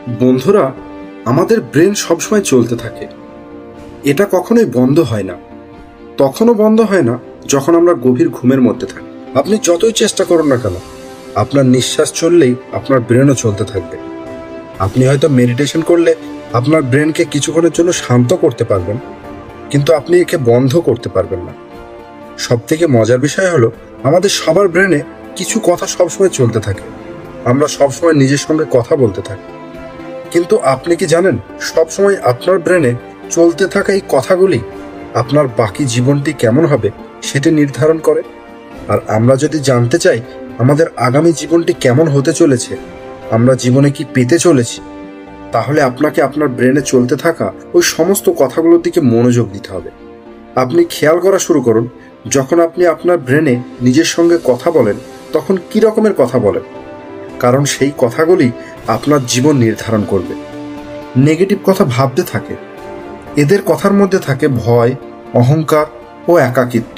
বন্ধুরা, আমাদের ব্রেন সবসময় চলতে থাকে। এটা কখনোই বন্ধ হয় না। তখনও বন্ধ হয় না যখন আমরা গভীর ঘুমের মধ্যে থাকি। আপনি যতই চেষ্টা করুন না কেন, আপনার নিঃশ্বাস চললেই আপনার ব্রেনও চলতে থাকবে। আপনি হয়তো মেডিটেশন করলে আপনার ব্রেনকে কিছুক্ষণের জন্য শান্ত করতে পারবেন, কিন্তু আপনি একে বন্ধ করতে পারবেন না। সব থেকে মজার বিষয় হলো, আমাদের সবার ব্রেনে কিছু কথা সবসময় চলতে থাকে। আমরা সবসময় নিজের সঙ্গে কথা বলতে থাকি, কিন্তু আপনি কি জানেন, সবসময় আপনার ব্রেনে চলতে থাকা এই কথাগুলি আপনার বাকি জীবনটি কেমন হবে সেটি নির্ধারণ করে। আর আমরা যদি জানতে চাই আমাদের আগামী জীবনটি কেমন হতে চলেছে, আমরা জীবনে কি পেতে চলেছি, তাহলে আপনাকে আপনার ব্রেনে চলতে থাকা ওই সমস্ত কথাগুলোর দিকে মনোযোগ দিতে হবে। আপনি খেয়াল করা শুরু করুন, যখন আপনি আপনার ব্রেনে নিজের সঙ্গে কথা বলেন তখন কি রকমের কথা বলেন, কারণ সেই কথাগুলি আপনার জীবন নির্ধারণ করবে। নেগেটিভ কথা ভাবতে থাকে, এদের কথার মধ্যে থাকে ভয়, অহংকার ও একাকিত্ব।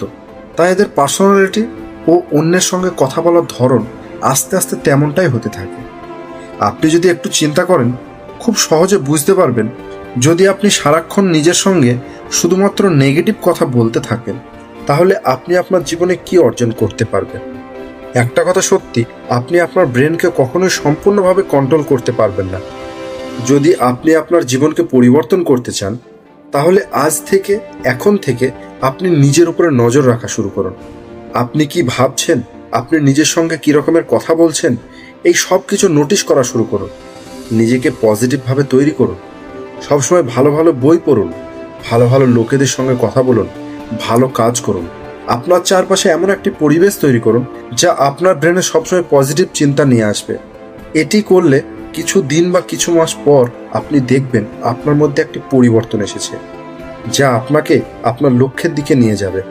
তাই এদের পার্সোনালিটি ও অন্যের সঙ্গে কথা বলার ধরন আস্তে আস্তে তেমনটাই হতে থাকে। আপনি যদি একটু চিন্তা করেন, খুব সহজে বুঝতে পারবেন, যদি আপনি সারাক্ষণ নিজের সঙ্গে শুধুমাত্র নেগেটিভ কথা বলতে থাকেন, তাহলে আপনি আপনার জীবনে কি অর্জন করতে পারবেন। একটা কথা সত্যি, আপনি আপনার ব্রেনকে কখনোই সম্পূর্ণভাবে কন্ট্রোল করতে পারবেন না। যদি আপনি আপনার জীবনকে পরিবর্তন করতে চান, তাহলে আজ থেকে, এখন থেকে আপনি নিজের উপরে নজর রাখা শুরু করুন। আপনি কি ভাবছেন, আপনি নিজের সঙ্গে কি রকমের কথা বলছেন, এই সব কিছু নোটিশ করা শুরু করুন। নিজেকে পজিটিভভাবে তৈরি করুন। সবসময় ভালো ভালো বই পড়ুন, ভালো ভালো লোকেদের সঙ্গে কথা বলুন, ভালো কাজ করুন। আপনার চারপাশে এমন একটি পরিবেশ তৈরি করুন যা আপনার ব্রেনে সবসময় পজিটিভ চিন্তা নিয়ে আসবে। এটি করলে কিছু দিন বা কিছু মাস পর আপনি দেখবেন আপনার মধ্যে একটি পরিবর্তন এসেছে, যা আপনাকে আপনার লক্ষ্যের দিকে নিয়ে যাবে।